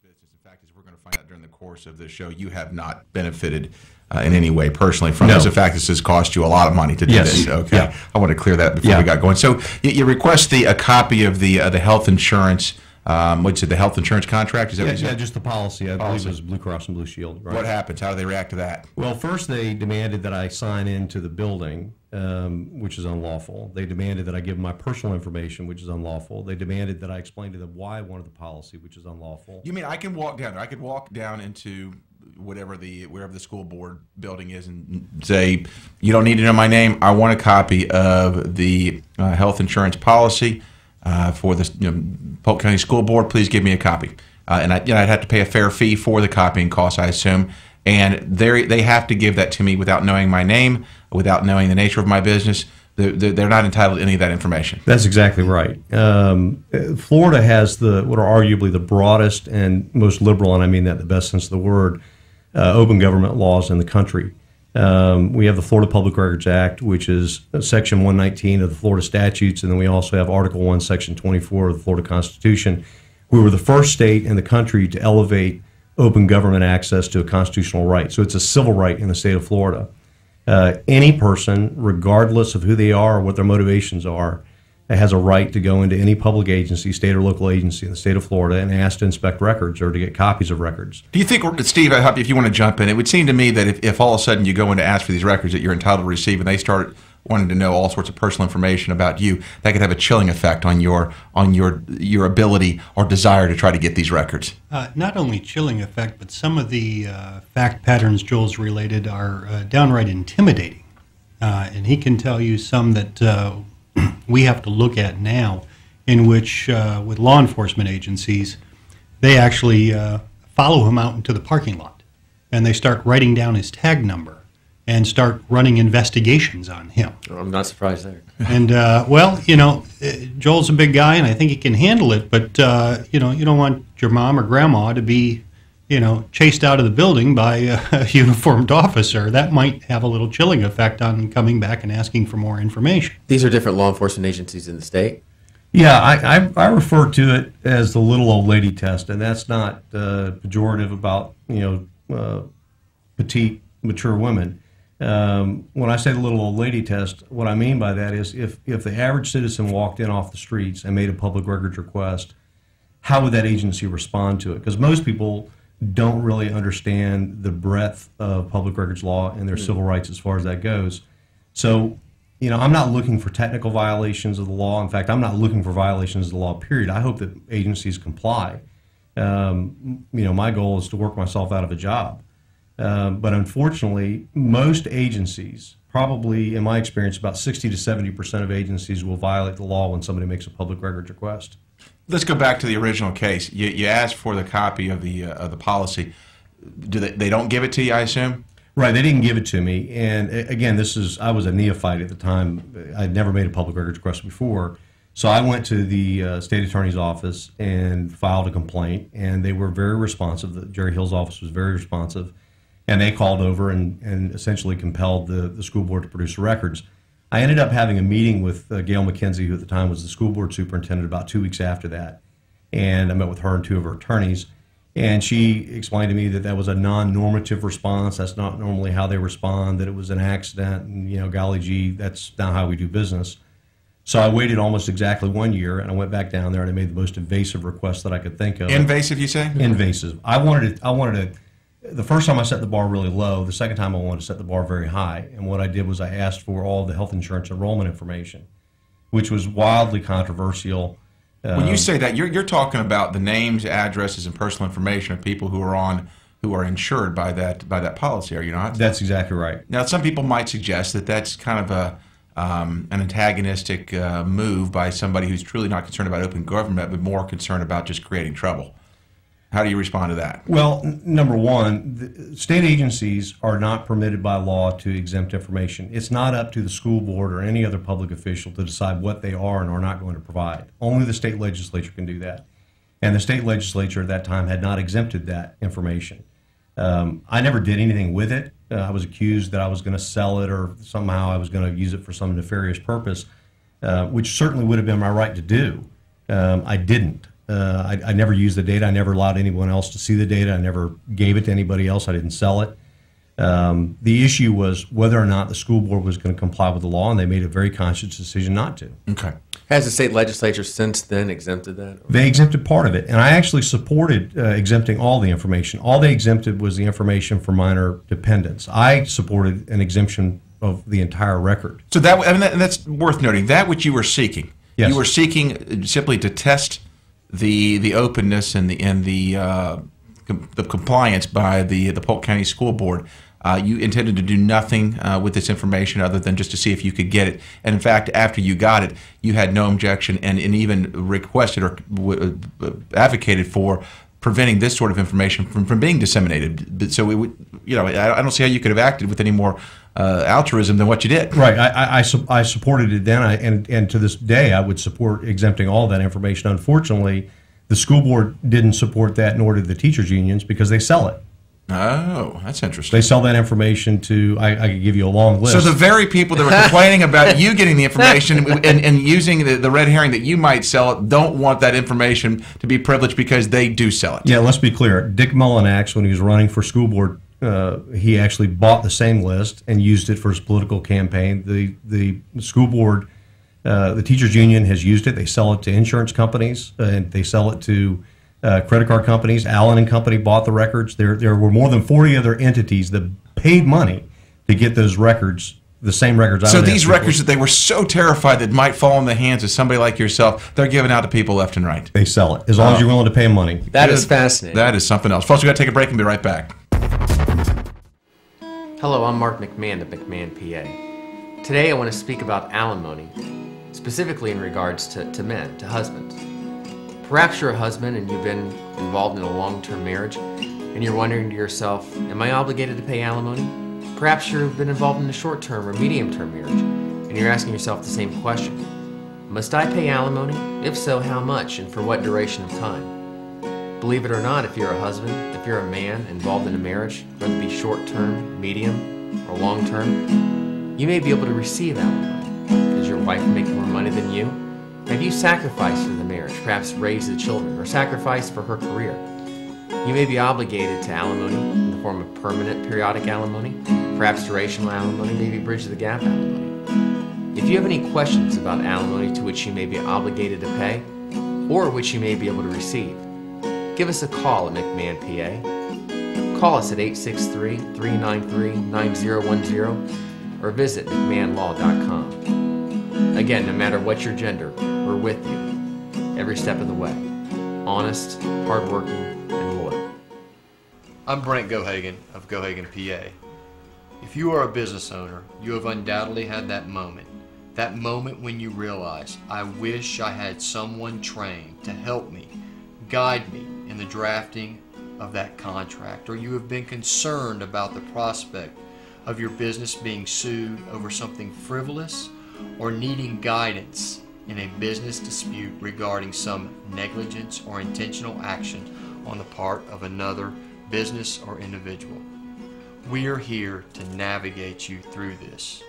business. In fact, as we're going to find out during the course of this show, you have not benefited in any way personally from this. In fact, this has cost you a lot of money to do this. Okay, yeah. I want to clear that before we got going. So you request a copy of the health insurance. What's it? The health insurance contract? Is that what you said? Just the policy. I believe it was Blue Cross and Blue Shield. Right? What happens? How do they react to that? Well, first they demanded that I sign into the building, which is unlawful. They demanded that I give them my personal information, which is unlawful. They demanded that I explain to them why I wanted the policy, which is unlawful. You mean I can walk down there? I could walk down into wherever the school board building is and say, you don't need to know my name. I want a copy of the health insurance policy for the Polk County School Board. Please give me a copy. And I'd have to pay a fair fee for the copying costs, I assume. And they have to give that to me without knowing my name, without knowing the nature of my business. They're not entitled to any of that information. That's exactly right. Florida has what are arguably the broadest and most liberal, and I mean that in the best sense of the word, open government laws in the country. We have the Florida Public Records Act, which is Section 119 of the Florida statutes, and then we also have Article 1, Section 24 of the Florida Constitution. We were the first state in the country to elevate open government access to a constitutional right. So it's a civil right in the state of Florida. Any person, regardless of who they are or what their motivations are, has a right to go into any public agency, state or local agency in the state of Florida and ask to inspect records or to get copies of records. Do you think, Steve, if you want to jump in, it would seem to me that if all of a sudden you go in to ask for these records that you're entitled to receive and they start wanting to know all sorts of personal information about you, that could have a chilling effect on your ability or desire to try to get these records. Not only chilling effect, but some of the fact patterns Joel's related are downright intimidating. And he can tell you some that we have to look at now, in which with law enforcement agencies, they actually follow him out into the parking lot and they start writing down his tag number and start running investigations on him. Oh, I'm not surprised there. And, Joel's a big guy and I think he can handle it, but, you don't want your mom or grandma to be, chased out of the building by a uniformed officer. That might have a little chilling effect on coming back and asking for more information. These are different law enforcement agencies in the state? Yeah, I refer to it as the little old lady test, and that's not pejorative about, petite, mature women. When I say the little old lady test, what I mean by that is if the average citizen walked in off the streets and made a public records request, how would that agency respond to it? Because most people don't really understand the breadth of public records law and their civil rights as far as that goes. So, I'm not looking for technical violations of the law. In fact, I'm not looking for violations of the law, period. I hope that agencies comply. My goal is to work myself out of a job. But unfortunately, most agencies, probably in my experience, about 60 to 70% of agencies will violate the law when somebody makes a public records request. Let's go back to the original case. You asked for the copy of the policy. They don't give it to you, I assume? Right, they didn't give it to me. And again, I was a neophyte at the time. I'd never made a public records request before. So I went to the state attorney's office and filed a complaint, and they were very responsive. Jerry Hill's office was very responsive. And they called over and essentially compelled the school board to produce the records. I ended up having a meeting with Gail McKenzie, who at the time was the school board superintendent, about 2 weeks after that. And I met with her and two of her attorneys. And she explained to me that was a non-normative response. That's not normally how they respond, that it was an accident. And, golly gee, that's not how we do business. So I waited almost exactly 1 year, and I went back down there and I made the most invasive request that I could think of. Invasive, you say? Invasive. I wanted to. The first time I set the bar really low. The second time I wanted to set the bar very high. And what I did was I asked for all the health insurance enrollment information, which was wildly controversial. When you say that, you're talking about the names, addresses, and personal information of people who are insured by that policy, are you not? That's exactly right. Now, some people might suggest that that's kind of an antagonistic move by somebody who's truly not concerned about open government, but more concerned about just creating trouble. How do you respond to that? Well, number one, state agencies are not permitted by law to exempt information. It's not up to the school board or any other public official to decide what they are and are not going to provide. Only the state legislature can do that. And the state legislature at that time had not exempted that information. I never did anything with it. I was accused that I was going to sell it or somehow I was going to use it for some nefarious purpose, which certainly would have been my right to do. I didn't. I never used the data. I never allowed anyone else to see the data. I never gave it to anybody else. I didn't sell it. The issue was whether or not the school board was going to comply with the law, and they made a very conscious decision not to. Okay. Has the state legislature since then exempted that? They exempted part of it, and I actually supported exempting all the information. All they exempted was the information for minor dependents. I supported an exemption of the entire record. So that's worth noting. That which you were seeking, Yes. you were seeking simply to test the openness and the compliance by the Polk County School Board. You intended to do nothing with this information other than just to see if you could get it. And in fact, after you got it, you had no objection and even requested or advocated for preventing this sort of information from being disseminated. So I don't see how you could have acted with any more altruism than what you did. Right. I supported it then, and to this day, I would support exempting all that information. Unfortunately, the school board didn't support that, nor did the teachers' unions, because they sell it. Oh, that's interesting. They sell that information to, I could give you a long list. So the very people that were complaining about you getting the information and using the red herring that you might sell it don't want that information to be privileged because they do sell it. Yeah, let's be clear. Dick Mullinax, when he was running for school board, he actually bought the same list and used it for his political campaign. The school board, the teachers union has used it. They sell it to insurance companies, and they sell it to credit card companies. Allen and Company bought the records. There were more than 40 other entities that paid money to get those records, the same records. So these records that they were so terrified that might fall in the hands of somebody like yourself, they're giving out to people left and right. They sell it, as long as you're willing to pay them money. That is fascinating. That is something else. Folks, we've got to take a break and be right back. Hello, I'm Mark McMahon of McMahon, PA. Today I want to speak about alimony, specifically in regards to men, to husbands. Perhaps you're a husband and you've been involved in a long-term marriage and you're wondering to yourself, am I obligated to pay alimony? Perhaps you've been involved in a short-term or medium-term marriage and you're asking yourself the same question. Must I pay alimony? If so, how much and for what duration of time? Believe it or not, if you're a husband, if you're a man involved in a marriage, whether it be short-term, medium, or long-term, you may be able to receive alimony. Does your wife make more money than you? Have you sacrificed for the marriage, perhaps raised the children, or sacrificed for her career? You may be obligated to alimony in the form of permanent periodic alimony, perhaps durational alimony, maybe bridge the gap alimony. If you have any questions about alimony to which you may be obligated to pay, or which you may be able to receive, give us a call at McMahon, PA. Call us at 863-393-9010 or visit McMahonLaw.com. Again, no matter what your gender, we're with you every step of the way. Honest, hardworking, and loyal. I'm Brent Gohagan of Gohagan, PA. If you are a business owner, you have undoubtedly had that moment when you realize, I wish I had someone trained to help me, guide me in the drafting of that contract, or you have been concerned about the prospect of your business being sued over something frivolous or needing guidance in a business dispute regarding some negligence or intentional action on the part of another business or individual. We are here to navigate you through this.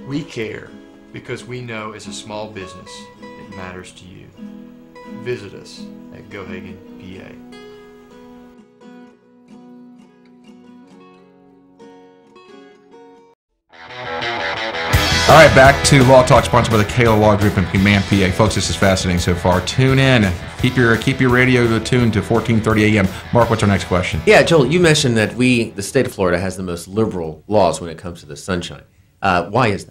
We care because we know as a small business it matters to you. Visit us at Gohagan, PA. All right, back to Law Talk, sponsored by the Kayla Law Group and McMahon, PA. Folks, this is fascinating so far. Tune in. Keep your radio tuned to 1430 a.m. Mark, what's our next question? Yeah, Joel, you mentioned that the state of Florida, has the most liberal laws when it comes to the sunshine. Why is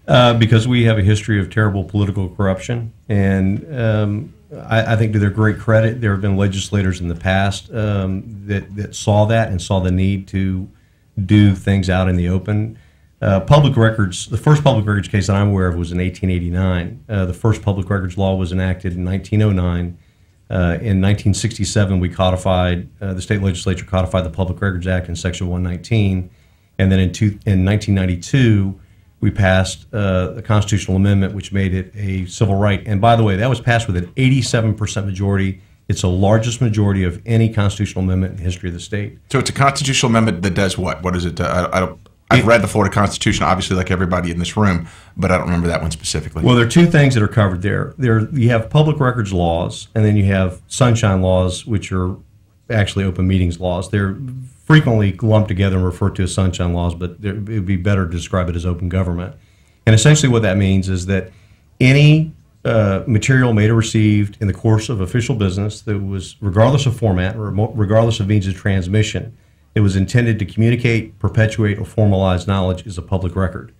that? Because we have a history of terrible political corruption, and I think to their great credit, there have been legislators in the past that saw that and saw the need to do things out in the open. Public records, the first public records case that I'm aware of was in 1889. The first public records law was enacted in 1909. In 1967, we codified, the state legislature codified the Public Records Act in Section 119. And then in 1992, we passed a constitutional amendment which made it a civil right. And by the way, that was passed with an 87% majority. It's the largest majority of any constitutional amendment in the history of the state. So it's a constitutional amendment that does what? What is it? I've read the Florida Constitution, obviously, like everybody in this room, but I don't remember that one specifically. Well, there are two things that are covered there. You have public records laws, and then you have sunshine laws, which are actually open meetings laws. They're frequently lumped together and referred to as sunshine laws, but it would be better to describe it as open government. And essentially what that means is that any material made or received in the course of official business that was, regardless of format or regardless of means of transmission, it was intended to communicate, perpetuate, or formalize knowledge is a public record.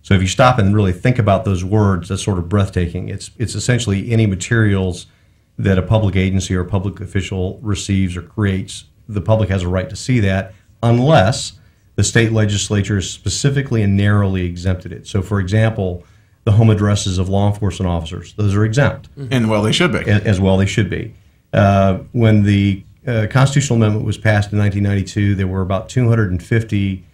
So if you stop and really think about those words, that's sort of breathtaking. It's essentially any materials that a public agency or a public official receives or creates. The public has a right to see that unless the state legislature has specifically and narrowly exempted it. So, for example, the home addresses of law enforcement officers, those are exempt. And well, they should be. As well they should be. When the constitutional amendment was passed in 1992, there were about 250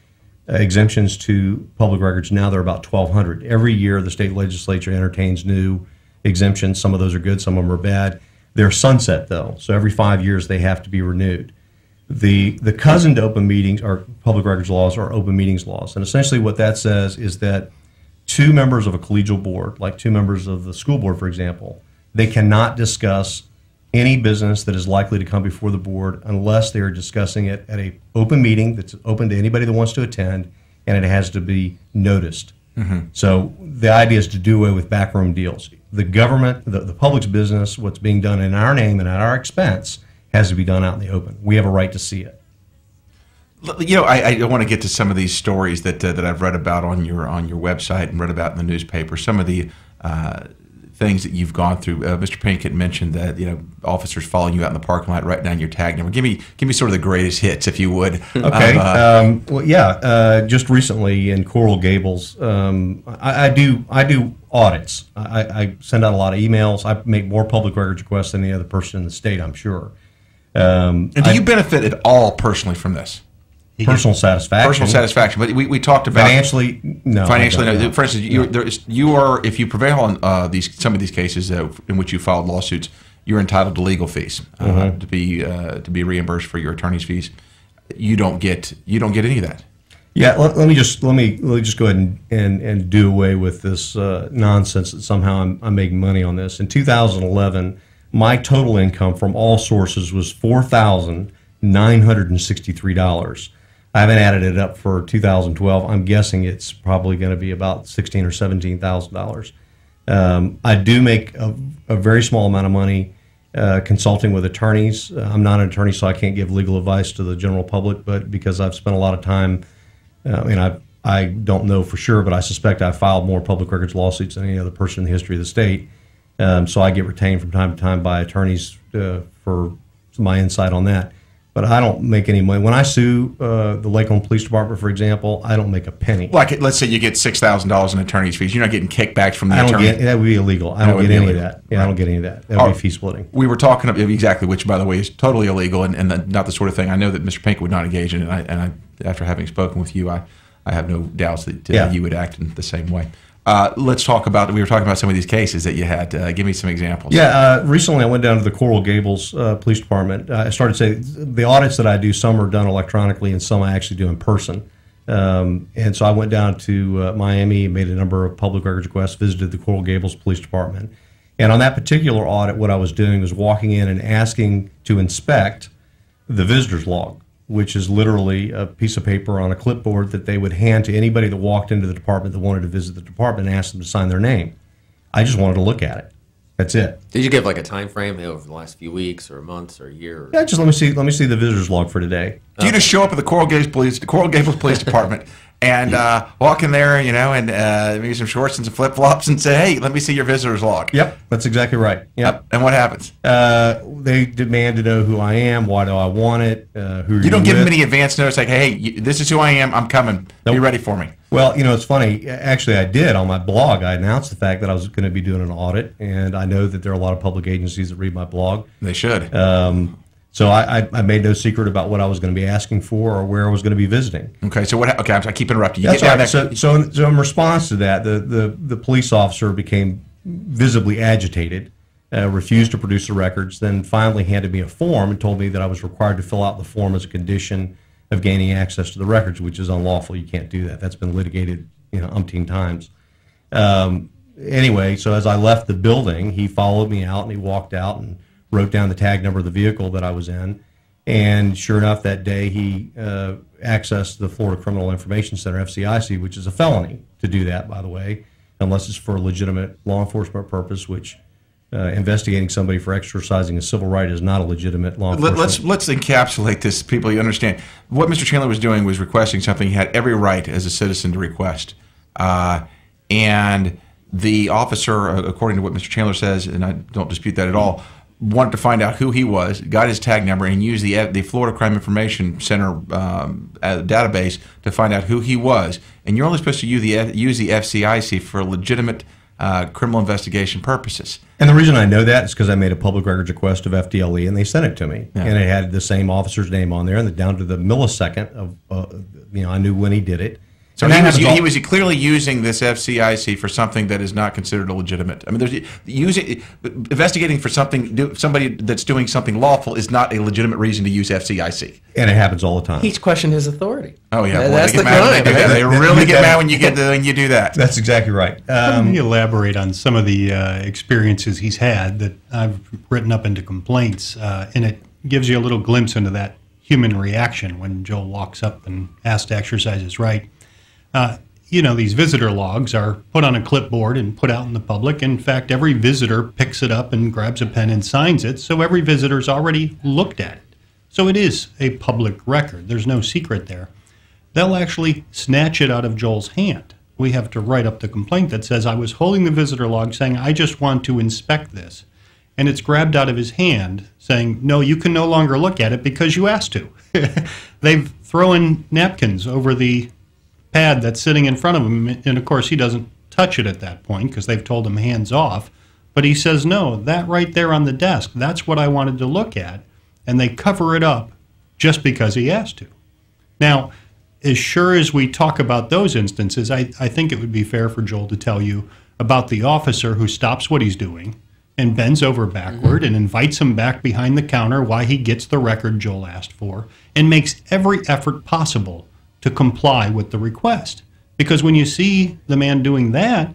exemptions to public records. Now there are about 1,200. Every year the state legislature entertains new exemptions. Some of those are good, some of them are bad. They're sunset, though, so every 5 years they have to be renewed. The cousin to open meetings, or public records laws, are open meetings laws. And essentially what that says is that two members of a collegial board, like two members of the school board, for example, they cannot discuss any business that is likely to come before the board unless they are discussing it at an open meeting that's open to anybody that wants to attend, and it has to be noticed. So the idea is to do away with backroom deals. The government, the public's business, what's being done in our name and at our expense, has to be done out in the open. We have a right to see it. You know, I want to get to some of these stories that I've read about on your website and read about in the newspaper. Some of the things that you've gone through. Mr. Pinkett mentioned that officers following you out in the parking lot, write down your tag number. Give me sort of the greatest hits, if you would. Okay. Just recently in Coral Gables, I do audits. I send out a lot of emails. I make more public records requests than any other person in the state, I'm sure. And do you benefit at all personally from this? Personal satisfaction. Personal satisfaction. But we talked about financially. No. Financially, no. For instance, you are if you prevail on some of these cases in which you filed lawsuits, you're entitled to legal fees to be reimbursed for your attorney's fees. You don't get any of that. Yeah. Let me just go ahead and do away with this nonsense that somehow I'm making money on this. In 2011, my total income from all sources was $4,963. I haven't added it up for 2012. I'm guessing it's probably going to be about $16,000 or $17,000. I do make a very small amount of money consulting with attorneys. I'm not an attorney, so I can't give legal advice to the general public, but because I've spent a lot of time, and I don't know for sure, but I suspect I filed more public records lawsuits than any other person in the history of the state. So I get retained from time to time by attorneys for my insight on that. But I don't make any money. When I sue the Lakeland Police Department, for example, I don't make a penny. Like, let's say you get $6,000 in attorney's fees. You're not getting kickbacks from the attorney. That would be illegal. I don't get any of that. Yeah, right. I don't get any of that. That would be fee splitting. We were talking about exactly, which, by the way, is totally illegal and not the sort of thing I know that Mr. Pinkett would not engage in. And I after having spoken with you, I have no doubts that you would act in the same way. Let's talk about, we were talking about some of these cases that you had. Give me some examples. Yeah, recently I went down to the Coral Gables Police Department. I started saying the audits that I do, some are done electronically and some I actually do in person. And so I went down to Miami, made a number of public records requests, visited the Coral Gables Police Department. And on that particular audit, what I was doing was walking in and asking to inspect the visitor's log, which is literally a piece of paper on a clipboard that they would hand to anybody that walked into the department that wanted to visit the department and ask them to sign their name. I just wanted to look at it. That's it. Did you give like a time frame over the last few weeks or months or a year? Or... Yeah, just let me see the visitor's log for today. Do you just show up at the Coral Gables Police Department and walk in there, and maybe some shorts and some flip-flops and say, hey, let me see your visitor's log? Yep, that's exactly right. Yep. And what happens? They demand to know who I am, why do I want it, who you don't give them any advance notice like, hey, this is who I am, I'm coming, be ready for me. Well, it's funny. Actually, I did on my blog. I announced the fact that I was going to be doing an audit, and I know that there are a lot of public agencies that read my blog. They should. So I made no secret about what I was going to be asking for or where I was going to be visiting. Okay, so what? Okay, I keep interrupting you. That's right. So in response to that, the police officer became visibly agitated, refused to produce the records, then finally handed me a form and told me that I was required to fill out the form as a condition of gaining access to the records, which is unlawful. You can't do that. That's been litigated, umpteen times. Anyway, so as I left the building, he followed me out and he walked out and wrote down the tag number of the vehicle that I was in. And sure enough, that day he accessed the Florida Criminal Information Center, FCIC, which is a felony to do that, by the way, unless it's for a legitimate law enforcement purpose, which investigating somebody for exercising a civil right is not a legitimate law enforcement. Let's encapsulate this, people. You understand what Mr. Chandler was doing was requesting something he had every right as a citizen to request, and the officer, according to what Mr. Chandler says, and I don't dispute that at all, wanted to find out who he was, got his tag number, and used the Florida Crime Information Center database to find out who he was. And you're only supposed to use the FCIC for legitimate criminal investigation purposes. And the reason I know that is because I made a public records request of FDLE, and they sent it to me. Yeah. And it had the same officer's name on there, and down to the millisecond of, I knew when he did it. So And he was clearly using this FCIC for something that is not considered a legitimate. I mean, investigating for somebody that's doing something lawful is not a legitimate reason to use FCIC. And it happens all the time. He's questioned his authority. Oh yeah, boy, That's they the get mad when crime. they do that. They really get mad when you do that. That's exactly right. Let me elaborate on some of the experiences he's had that I've written up into complaints, and it gives you a little glimpse into that human reaction when Joel walks up and asks to exercise his right. These visitor logs are put on a clipboard and put out in the public. In fact, every visitor picks it up and grabs a pen and signs it, so every visitor's already looked at it. So it is a public record. There's no secret there. They'll actually snatch it out of Joel's hand. We have to write up the complaint that says, I was holding the visitor log saying, I just want to inspect this. And it's grabbed out of his hand saying, no, you can no longer look at it because you asked to. They've thrown napkins over the pad that's sitting in front of him, and of course he doesn't touch it at that point because they've told him hands off, but he says, no, that right there on the desk, that's what I wanted to look at, and they cover it up just because he asked to. Now, as sure as we talk about those instances, I think it would be fair for Joel to tell you about the officer who stops what he's doing and bends over backward and invites him back behind the counter while he gets the record Joel asked for and makes every effort possible to comply with the request. Because when you see the man doing that,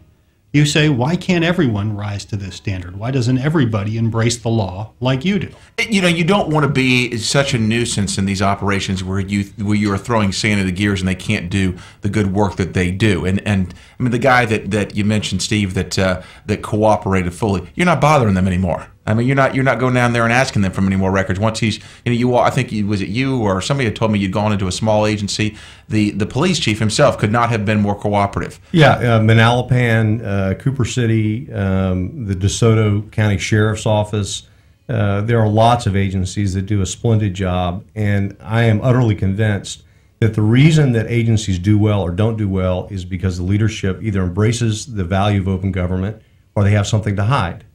you say, why can't everyone rise to this standard? Why doesn't everybody embrace the law like you do? You don't want to be such a nuisance in these operations where you are throwing sand in the gears and they can't do the good work that they do. And I mean, the guy that you mentioned, Steve, that cooperated fully, you're not bothering them anymore. I mean, you're not going down there and asking them for any more records. Once he's, I think was it you or somebody had told me you'd gone into a small agency. The police chief himself could not have been more cooperative. Yeah, Manalapan, Cooper City, the DeSoto County Sheriff's Office. There are lots of agencies that do a splendid job, and I am utterly convinced that the reason that agencies do well or don't do well is because the leadership either embraces the value of open government or they have something to hide.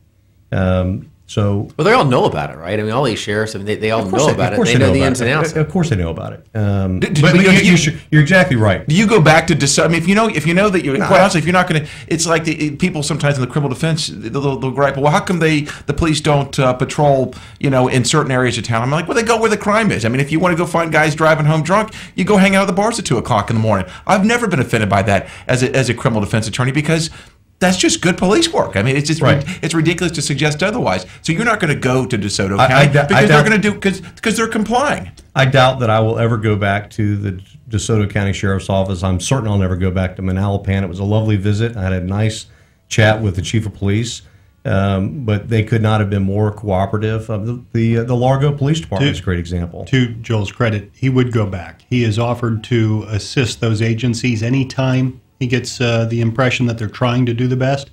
Well, they all know about it, right? I mean, all these sheriffs, they all know about it. They know the ins and outs. Of course they know about it. But You're exactly right. Do you go back to DeSoto? I mean, if you know that you're quite honestly, if you're not going to, it's like people sometimes in the criminal defense they'll gripe. Well, how come the police don't patrol in certain areas of town? I'm like, well, they go where the crime is. I mean, if you want to go find guys driving home drunk, you go hang out at the bars at 2:00 in the morning. I've never been offended by that as a criminal defense attorney because that's just good police work. I mean, it's just it's ridiculous to suggest otherwise. So you're not going to go to DeSoto County because they're going to do because they're complying. I doubt that I will ever go back to the DeSoto County Sheriff's Office. I'm certain I'll never go back to Manalapan. It was a lovely visit. I had a nice chat with the chief of police, but they could not have been more cooperative. The Largo Police Department is a great example. To Joel's credit, he would go back. He has offered to assist those agencies anytime he gets the impression that they're trying to do the best.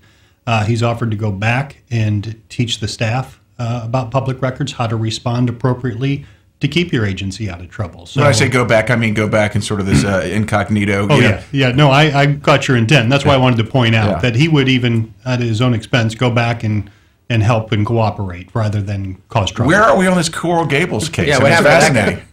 He's offered to go back and teach the staff about public records, how to respond appropriately to keep your agency out of trouble. So, when I say go back, I mean go back in sort of this incognito. No, I got your intent. That's why I wanted to point out that he would even, at his own expense, go back and help and cooperate rather than cause trouble. Where are we on this Coral Gables case? Yeah, what happened to that guy?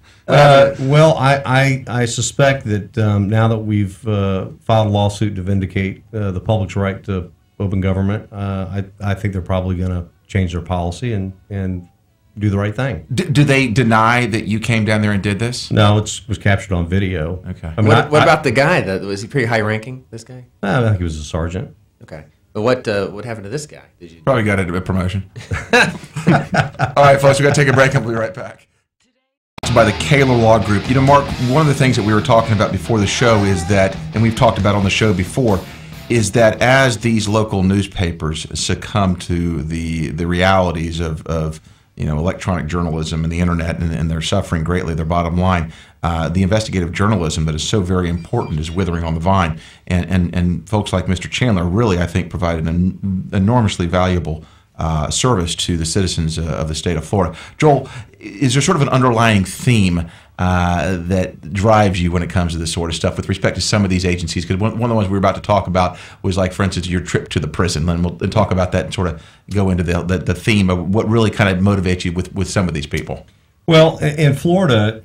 Well, I suspect that now that we've filed a lawsuit to vindicate the public's right to open government, I think they're probably going to change their policy and do the right thing. Do they deny that you came down there and did this? No, it was captured on video. Okay. I mean, What about the guy? Was he pretty high ranking? This guy? I think he was a sergeant. Okay. But what happened to this guy? Did you? Probably got a promotion. All right, folks, we got to take a break and we'll be right back. By the Kaler Law Group. You know, Mark, one of the things that we were talking about before the show is that, and we've talked about on the show before, is that as these local newspapers succumb to the realities of electronic journalism and the internet, and they're suffering greatly their bottom line, the investigative journalism that is so very important is withering on the vine. And folks like Mr. Chandler really, I think, provided an enormously valuable service to the citizens of the state of Florida. Joel, is there sort of an underlying theme that drives you when it comes to this sort of stuff with respect to some of these agencies? Because one of the ones we were about to talk about was, like, for instance, your trip to the prison. And we'll talk about that and sort of go into the theme of what really kind of motivates you with some of these people. Well, in Florida,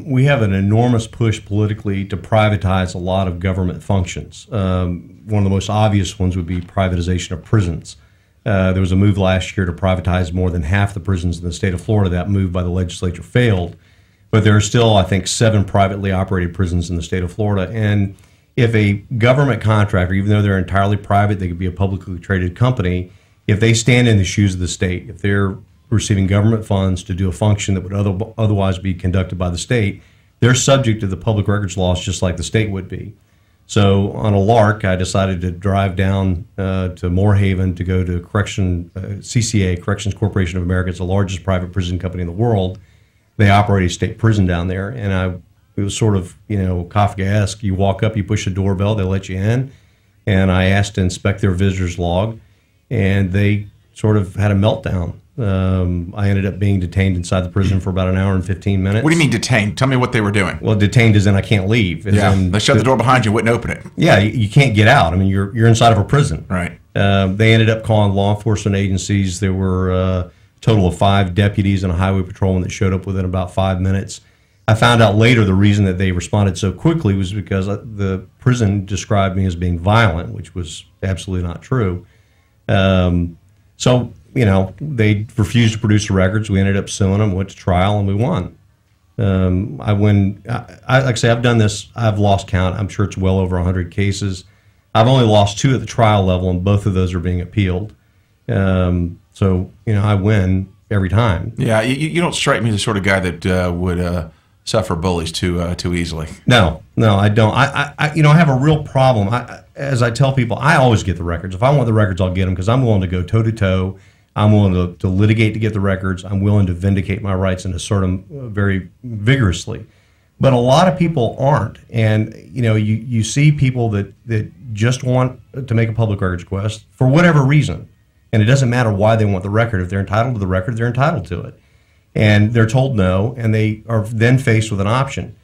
we have an enormous push politically to privatize a lot of government functions. One of the most obvious ones would be privatization of prisons. There was a move last year to privatize more than half the prisons in the state of Florida. That move by the legislature failed. But there are still, I think, 7 privately operated prisons in the state of Florida. And if a government contractor, even though they're entirely private, they could be a publicly traded company, if they stand in the shoes of the state, if they're receiving government funds to do a function that would otherwise be conducted by the state, they're subject to the public records laws just like the state would be. So on a lark, I decided to drive down to Moorhaven to go to CCA, Corrections Corporation of America. It's the largest private prison company in the world. They operate a state prison down there, and it was sort of, Kafkaesque. You walk up, you push a doorbell, they let you in, and I asked to inspect their visitor's log, and they sort of had a meltdown. I ended up being detained inside the prison for about an hour and 15 minutes. What do you mean detained? Tell me what they were doing. Well, detained as in I can't leave. They shut the door behind you, wouldn't open it. Yeah, you can't get out. I mean, you're inside of a prison. Right. They ended up calling law enforcement agencies. There were a total of 5 deputies and a highway patrolman that showed up within about 5 minutes. I found out later the reason that they responded so quickly was because the prison described me as being violent, which was absolutely not true. So, they refused to produce the records. We ended up suing them, went to trial, and we won. Like I say, I've done this. I've lost count. I'm sure it's well over 100 cases. I've only lost 2 at the trial level, and both of those are being appealed. So, I win every time. Yeah, you don't strike me as the sort of guy that would suffer bullies too easily. No, I don't. I have a real problem. As I tell people, I always get the records. If I want the records, I'll get them because I'm willing to go toe-to-toe. I'm willing to litigate to get the records. I'm willing to vindicate my rights and assert them very vigorously. But a lot of people aren't. And, you see people that just want to make a public records request for whatever reason. And it doesn't matter why they want the record. If they're entitled to the record, they're entitled to it. And they're told no, and they are then faced with an option.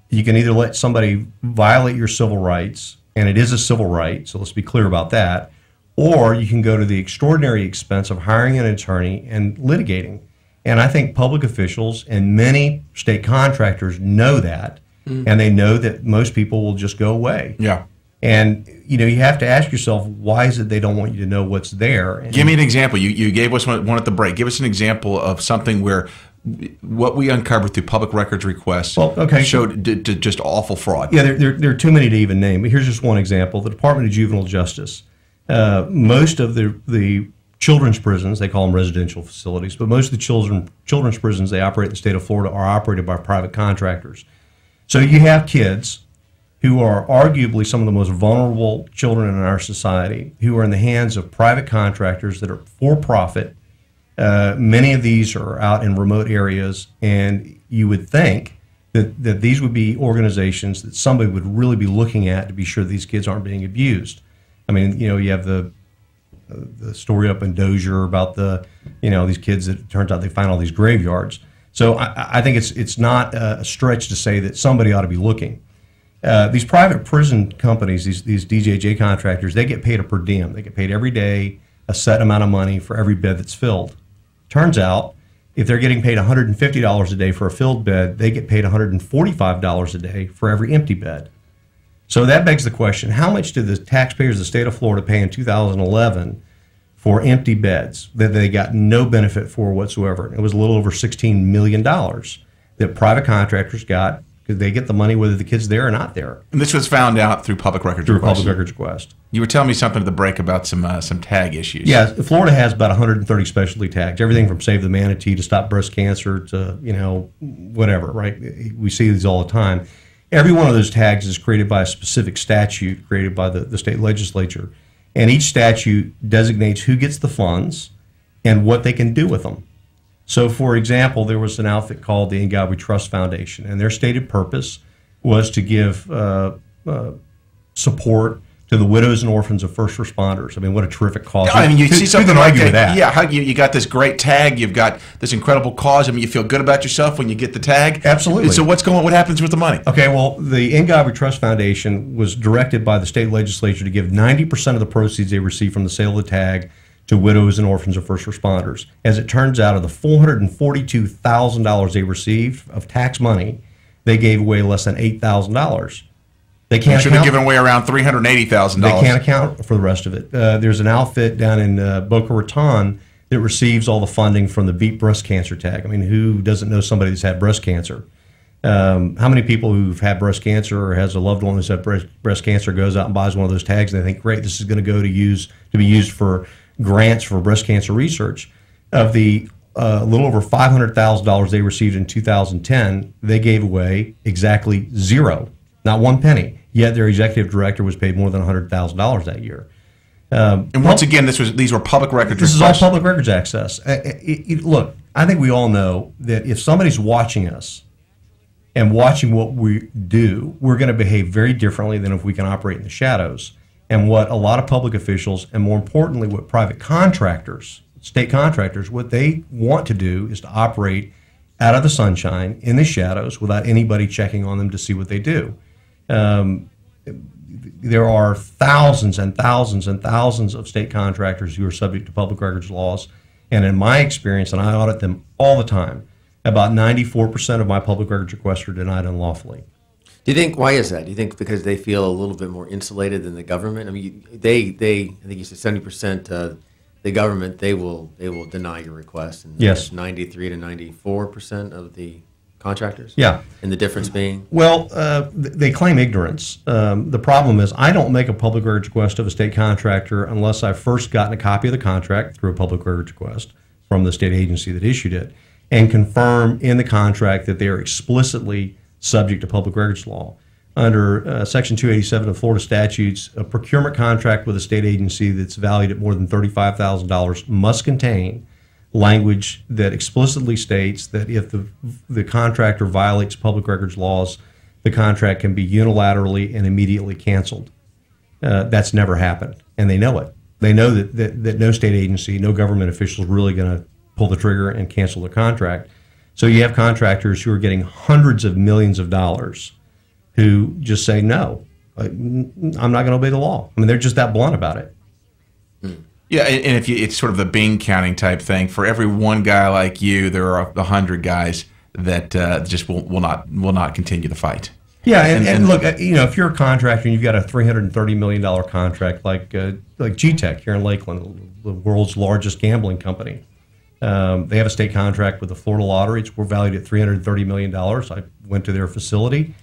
You can either let somebody violate your civil rights, and it is a civil right, so let's be clear about that, or you can go to the extraordinary expense of hiring an attorney and litigating. And I think public officials and many state contractors know that, and they know that most people will just go away. Yeah. And, you have to ask yourself, why is it they don't want you to know what's there? And give me an example. You gave us one at the break. Give us an example of something where what we uncovered through public records requests showed just awful fraud. Yeah, there are too many to even name. But here's just one example. The Department of Juvenile Justice. Most of the children's prisons, they call them residential facilities, but most of the children's prisons they operate in the state of Florida are operated by private contractors. So you have kids who are arguably some of the most vulnerable children in our society, who are in the hands of private contractors that are for profit. Many of these are out in remote areas, and you would think that these would be organizations that somebody would really be looking at to be sure these kids aren't being abused. I mean, you have the story up in Dozier about these kids that it turns out they find all these graveyards. So I think it's not a stretch to say that somebody ought to be looking. These private prison companies, these DJJ contractors, they get paid a per diem. They get paid every day a set amount of money for every bed that's filled. Turns out, if they're getting paid $150 a day for a filled bed, they get paid $145 a day for every empty bed. So that begs the question, how much did the taxpayers of the state of Florida pay in 2011 for empty beds that they got no benefit for whatsoever. It was a little over $16 million that private contractors got because they get the money whether the kid's there or not there. And this was found out through public records Through a request. public records request. You were telling me something at the break about some tag issues. Yeah, Florida has about 130 specialty tags, everything from Save the Manatee to Stop Breast Cancer to, whatever, right? We see these all the time. Every one of those tags is created by a specific statute created by the state legislature. And each statute designates who gets the funds and what they can do with them. So, for example, there was an outfit called the Ingawi Trust Foundation, and their stated purpose was to give support to the widows and orphans of first responders. I mean, what a terrific cause. I mean, you see something can like argue with that. Yeah, you got this great tag. You've got this incredible cause. I mean, you feel good about yourself when you get the tag. Absolutely. So what happens with the money? Okay, well, the Ingawi Trust Foundation was directed by the state legislature to give 90% of the proceeds they received from the sale of the tag to widows and orphans of first responders. As it turns out, of the $442,000 they received of tax money, they gave away less than $8,000. They can't should have given away around $380,000. They can't account for the rest of it. There's an outfit down in Boca Raton that receives all the funding from the Beat Breast Cancer tag. I mean, who doesn't know somebody that's had breast cancer? How many people who've had breast cancer or has a loved one who's had breast cancer goes out and buys one of those tags and they think, great, this is going to go to be used for grants for breast cancer research. Of the little over $500,000 they received in 2010, they gave away exactly zero, not one penny. Yet their executive director was paid more than $100,000 that year. And once again, these were public records. This is all public records access. Look, I think we all know that if somebody's watching us and watching what we do, we're going to behave very differently than if we can operate in the shadows. And what a lot of public officials, and more importantly, what private contractors, state contractors, what they want to do is to operate out of the sunshine, in the shadows, without anybody checking on them to see what they do. There are thousands and thousands and thousands of state contractors who are subject to public records laws. And in my experience, and I audit them all the time, about 94% of my public records requests are denied unlawfully. Do you think, why is that? Do you think because they feel a little bit more insulated than the government? I mean, I think you said 70% the government, they will deny your request. And Yes. 93 to 94% of the contractors? Yeah. And the difference being? Well, they claim ignorance. The problem is I don't make a public records request of a state contractor unless I've first gotten a copy of the contract through a public records request from the state agency that issued it and confirm in the contract that they are explicitly subject to public records law. Under Section 287 of Florida statutes, a procurement contract with a state agency that's valued at more than $35,000 must contain language that explicitly states that if the contractor violates public records laws, the contract can be unilaterally and immediately canceled. That's never happened, and they know it. They know that no state agency, no government official is really going to pull the trigger and cancel the contract. So you have contractors who are getting hundreds of millions of dollars who just say, no, I'm not going to obey the law. I mean, they're just that blunt about it. Yeah, and it's sort of the bean counting type thing. For every one guy like you, there are 100 guys that just will not continue the fight. Yeah, and look, if you're a contractor and you've got a $330 million contract like G-Tech here in Lakeland, the world's largest gambling company, they have a state contract with the Florida Lottery. We're valued at $330 million. I went to their facility,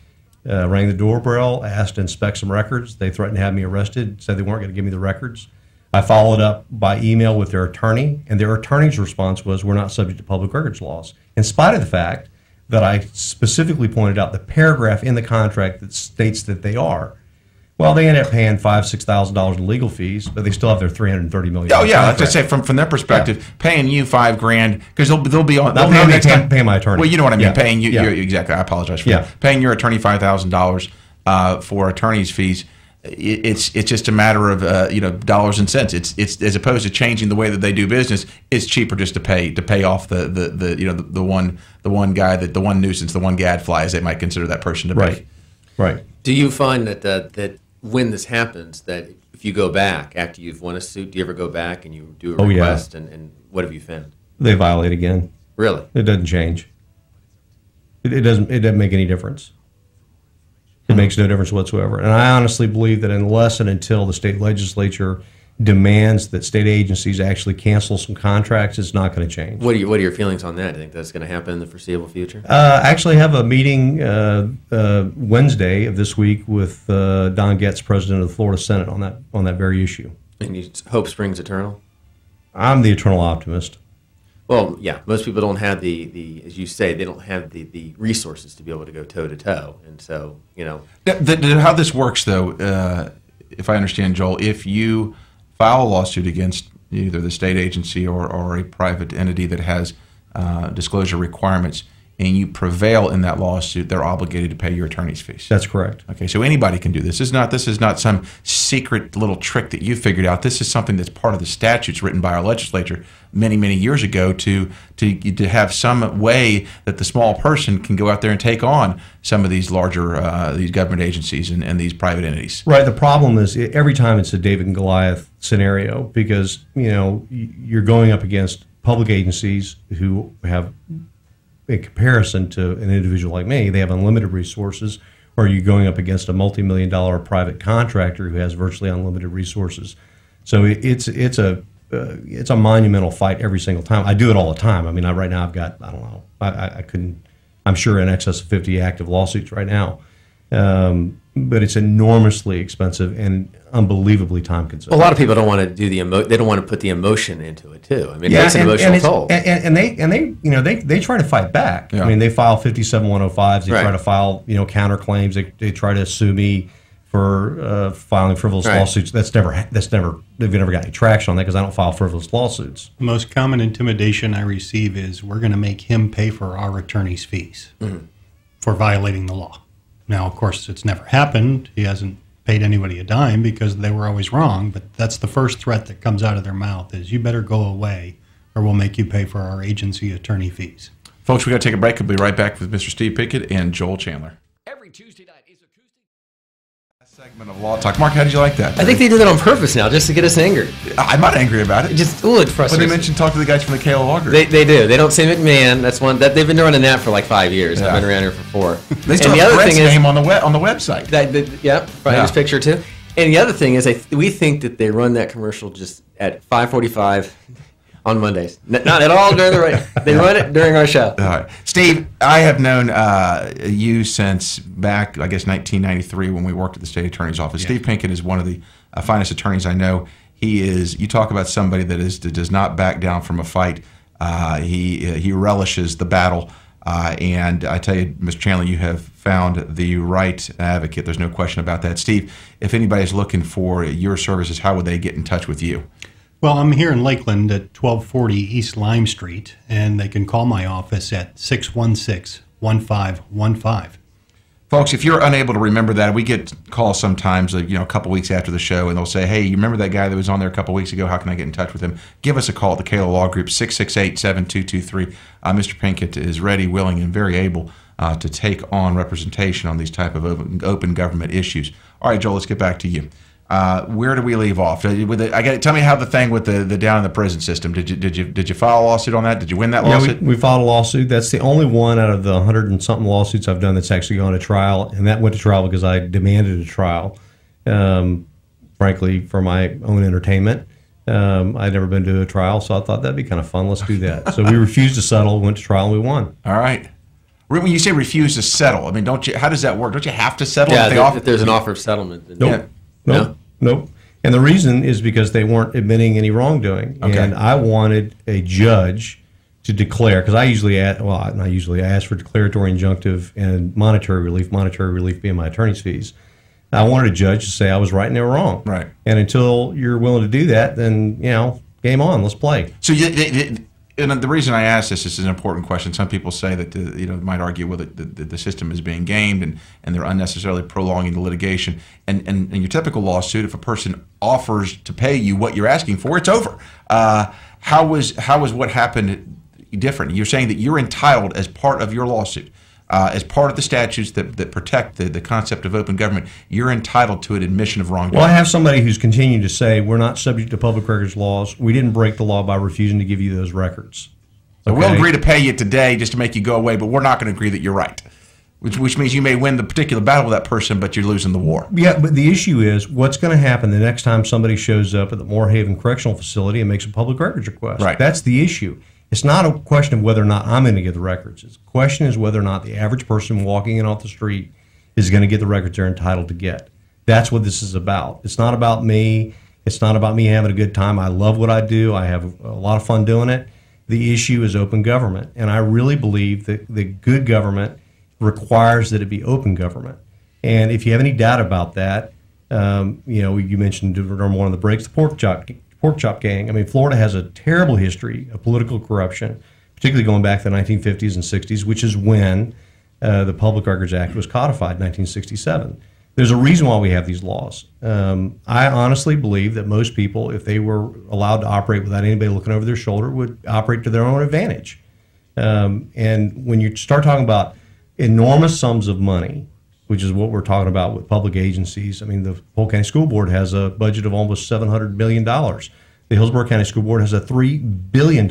rang the doorbell, asked to inspect some records. They threatened to have me arrested, said they weren't going to give me the records. I followed up by email with their attorney, and their attorney's response was, we're not subject to public records laws, in spite of the fact that I specifically pointed out the paragraph in the contract that states that they are. Well, they ended up paying $5,000, $6,000 in legal fees, but they still have their $330 million. Oh yeah, like I say, from their perspective, paying you $5,000 because they'll be on. Not They'll know paying me, next time. paying my attorney. Well, you know what I mean. Yeah. Paying you. Yeah. Exactly. I apologize for Yeah. that. Paying your attorney $5,000 for attorney's fees. It's just a matter of dollars and cents. It's as opposed to changing the way that they do business. It's cheaper just to pay off the one guy, the one nuisance, the one gadfly, as they might consider that person to be. Right. Do you find that when this happens, that if you go back after you've won a suit, do you ever go back and you do a request? And what have you found? They violate again. Really? It doesn't change. It doesn't make any difference. It makes no difference whatsoever. And I honestly believe that unless and until the state legislature demands that state agencies actually cancel some contracts, it's not going to change. What are your feelings on that? Do you think that's going to happen in the foreseeable future? I actually have a meeting Wednesday of this week with Don Getz, president of the Florida Senate, on that very issue. And you hope springs eternal? I'm the eternal optimist. Well, yeah, most people don't have the as you say, they don't have the resources to be able to go toe to toe, and so How this works, though, if I understand, Joel, if you file a lawsuit against either the state agency or a private entity that has disclosure requirements, and you prevail in that lawsuit, they're obligated to pay your attorney's fees. That's correct. Okay, so anybody can do this. This is not some secret little trick that you figured out. This is something that's part of the statutes written by our legislature many, many years ago to have some way that the small person can go out there and take on some of these larger these government agencies and these private entities. Right. The problem is every time it's a David and Goliath scenario, because you're going up against public agencies who have, in comparison to an individual like me, they have unlimited resources, or you're going up against a multi-million-dollar private contractor who has virtually unlimited resources. So it's a monumental fight every single time. I do it all the time. I mean, right now I've got, I don't know, I'm sure in excess of 50 active lawsuits right now. But it's enormously expensive and unbelievably time consuming. a lot of people don't want to do they don't want to put the emotion into it too. I mean, it takes an emotional toll. And they try to fight back. Yeah. I mean, they file 57105s. They Right. try to file counterclaims. They try to sue me for filing frivolous Right. lawsuits. They've never got any traction on that because I don't file frivolous lawsuits. The most common intimidation I receive is, we're going to make him pay for our attorney's fees for violating the law. Now, of course, it's never happened. He hasn't paid anybody a dime because they were always wrong, but that's the first threat that comes out of their mouth is, you better go away or we'll make you pay for our agency attorney fees. Folks, we got to take a break. We'll be right back with Mr. Steve Pickett and Joel Chandler. Every Tuesday night is acoustic. Segment of Law Talk. Mark, how did you like that? I think they did that on purpose now, just to get us angry. I'm not angry about it. It frustrates. But they mentioned talk to the guys from the KL Law Group. They do. They don't say McMahon. That's one that they've been running that for like 5 years. Yeah. I've been around here for 4. They still and the have other Brett's thing is name on the website. yep, right, Yeah. his picture too. And the other thing is, we think that they run that commercial just at 5:45 on Mondays. Not at all during the right. They run it during our show. All right. Steve, I have known you since back, I guess, 1993 when we worked at the state attorney's office. Yeah. Steve Pinkett is one of the finest attorneys I know. He is. You talk about somebody that does not back down from a fight. He relishes the battle. And I tell you, Mr. Chandler, you have found the right advocate. There's no question about that. Steve, if anybody's looking for your services, how would they get in touch with you? Well, I'm here in Lakeland at 1240 East Lime Street, and they can call my office at 616-1515. Folks, if you're unable to remember that, we get calls sometimes, a couple weeks after the show, and they'll say, hey, you remember that guy that was on there a couple weeks ago? How can I get in touch with him? Give us a call at the KLO Law Group, 668-7223. Mr. Pinkett is ready, willing, and very able to take on representation on these type of open government issues. All right, Joel, let's get back to you. Where do we leave off? Tell me how the thing with the down in the prison system. Did you file a lawsuit on that? Did you win that lawsuit? Yeah, we filed a lawsuit. That's the only one out of the 100 and something lawsuits I've done that's actually gone to trial, and that went to trial because I demanded a trial, frankly, for my own entertainment. I'd never been to a trial, so I thought that'd be kind of fun. Let's do that. So we refused to settle, went to trial, and we won. All right. When you say refuse to settle, I mean, how does that work? Don't you have to settle? Yeah, if there's an offer of settlement. Then Nope. Yeah. Nope. And the reason is because they weren't admitting any wrongdoing. Okay. And I wanted a judge to declare, because I ask for declaratory, injunctive, and monetary relief being my attorney's fees. I wanted a judge to say I was right and they were wrong. Right. And until you're willing to do that, then, game on, let's play. So and the reason I ask this is an important question. Some people say that might argue the system is being gamed and they're unnecessarily prolonging the litigation. And in your typical lawsuit, if a person offers to pay you what you're asking for, it's over. How was what happened different? You're saying that you're entitled as part of your lawsuit, as part of the statutes that protect the concept of open government, you're entitled to an admission of wrongdoing. Well, I have somebody who's continuing to say we're not subject to public records laws. We didn't break the law by refusing to give you those records. So we'll agree to pay you today just to make you go away, but we're not going to agree that you're right. which means you may win the particular battle with that person, but you're losing the war. Yeah, but the issue is what's going to happen the next time somebody shows up at the Moorhaven Correctional Facility and makes a public records request. Right. That's the issue. It's not a question of whether or not I'm going to get the records. The question is whether or not the average person walking in off the street is going to get the records they're entitled to get. That's what this is about. It's not about me. It's not about me having a good time. I love what I do. I have a lot of fun doing it. The issue is open government. And I really believe that the good government requires that it be open government. And if you have any doubt about that, you mentioned during one of the breaks, the pork chop gang. I mean, Florida has a terrible history of political corruption, particularly going back to the 1950s and 60s, which is when the Public Records Act was codified in 1967. There's a reason why we have these laws. I honestly believe that most people, if they were allowed to operate without anybody looking over their shoulder, would operate to their own advantage. And when you start talking about enormous sums of money, which is what we're talking about with public agencies. I mean, the Polk County School Board has a budget of almost $700 million. The Hillsborough County School Board has a $3 billion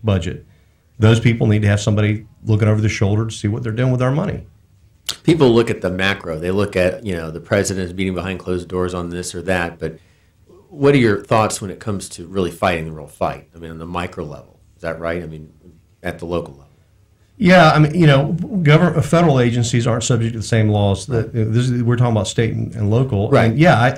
budget. Those people need to have somebody looking over their shoulder to see what they're doing with our money. People look at the macro. They look at, the president's meeting behind closed doors on this or that. But what are your thoughts when it comes to really fighting the real fight? I mean, on the micro level. Is that right? I mean, at the local level. Yeah, I mean, federal agencies aren't subject to the same laws. We're talking about state and local. Right. And yeah,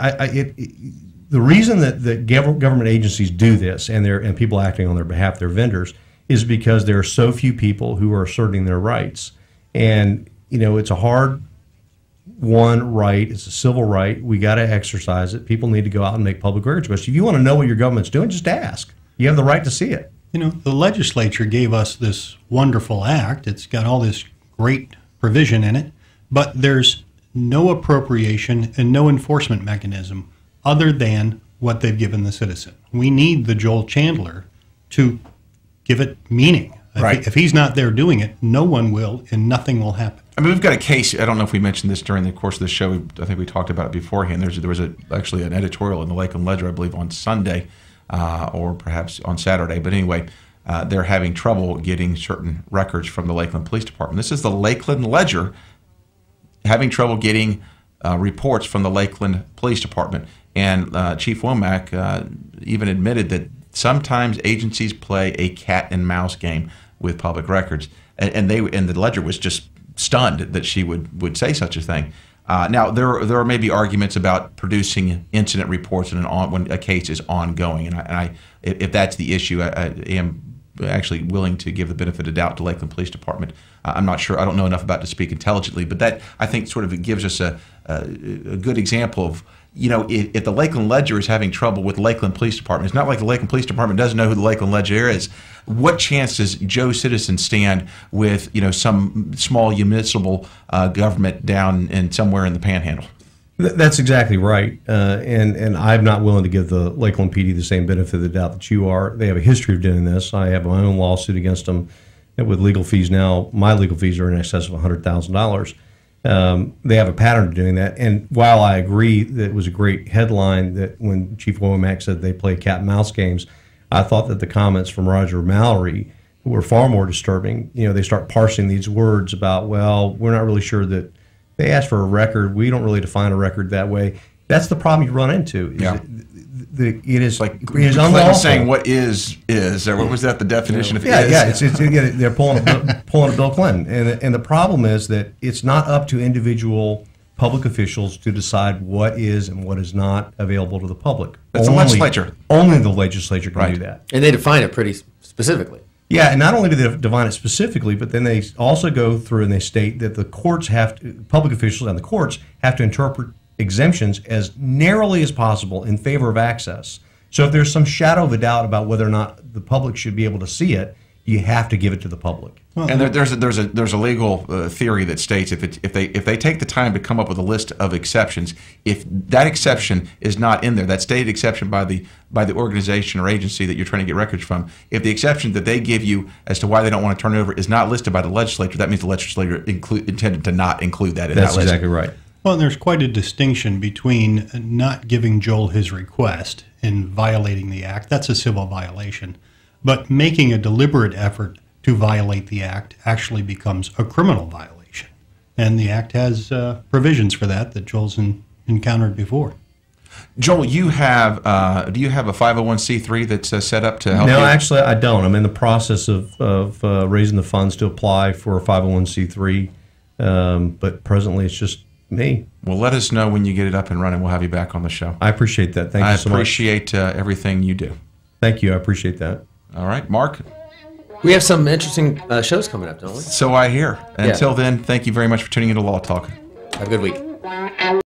the reason that government agencies do this and people acting on their behalf, their vendors, is because there are so few people who are asserting their rights. And, it's a hard-won right. It's a civil right. We got to exercise it. People need to go out and make public records. But if you want to know what your government's doing, just ask. You have the right to see it. The legislature gave us this wonderful act. It's got all this great provision in it, but there's no appropriation and no enforcement mechanism other than what they've given the citizen. We need the Joel Chandler to give it meaning. Right. If he's not there doing it, no one will, and nothing will happen. I mean, we've got a case. I don't know if we mentioned this during the course of the show. I think we talked about it beforehand. There was actually an editorial in the Lakeland Ledger, I believe, on Sunday or perhaps on Saturday. But anyway, they're having trouble getting certain records from the Lakeland Police Department. This is the Lakeland Ledger having trouble getting reports from the Lakeland Police Department. And Chief Womack even admitted that sometimes agencies play a cat and mouse game with public records. And the Ledger was just stunned that she would say such a thing. Now, there are maybe arguments about producing incident reports when a case is ongoing, and if that's the issue, I am actually willing to give the benefit of doubt to Lakeland Police Department. I'm not sure. I don't know enough about it to speak intelligently, but that I think sort of it gives us a good example of, if the Lakeland Ledger is having trouble with the Lakeland Police Department, it's not like the Lakeland Police Department doesn't know who the Lakeland Ledger is. What chance does Joe Citizen stand with, some small municipal government down in somewhere in the Panhandle? That's exactly right. And I'm not willing to give the Lakeland PD the same benefit of the doubt that you are. They have a history of doing this. I have my own lawsuit against them with legal fees now. My legal fees are in excess of $100,000. They have a pattern of doing that. And while I agree that it was a great headline that when Chief Womack said they play cat and mouse games, I thought that the comments from Roger Mallory were far more disturbing. They start parsing these words about, well, we're not really sure that they asked for a record. We don't really define a record that way. That's the problem you run into. It is like it is Clinton unlawful. saying what is, or what was that the definition of is? Yeah, they're pulling a Bill Clinton, and the problem is that it's not up to individual public officials to decide what is and what is not available to the public. That's the legislature. Only the legislature can do that. And they define it pretty specifically. Yeah, and not only do they define it specifically, but then they also go through and they state that the courts public officials and the courts have to interpret exemptions as narrowly as possible in favor of access. So if there's some shadow of a doubt about whether or not the public should be able to see it, you have to give it to the public. And there's a legal theory that states if they take the time to come up with a list of exceptions, if that exception is not in there, that stated exception by the organization or agency that you're trying to get records from, if the exception that they give you as to why they don't want to turn it over is not listed by the legislature, that means the legislature intended to not include that in that list. That's exactly right. Well, there's quite a distinction between not giving Joel his request and violating the act. That's a civil violation. But making a deliberate effort to violate the act actually becomes a criminal violation. And the Act has provisions for that Joel's encountered before. Joel, you have do you have a 501c3 that's set up to help No, you? actually, I don't. I'm in the process of raising the funds to apply for a 501c3, but presently it's just me. Well, let us know when you get it up and running. We'll have you back on the show. I appreciate that. Thank you so much. I appreciate everything you do. Thank you. I appreciate that. All right, Mark? We have some interesting shows coming up, don't we? So I hear. Until then, thank you very much for tuning into Law Talk. Have a good week.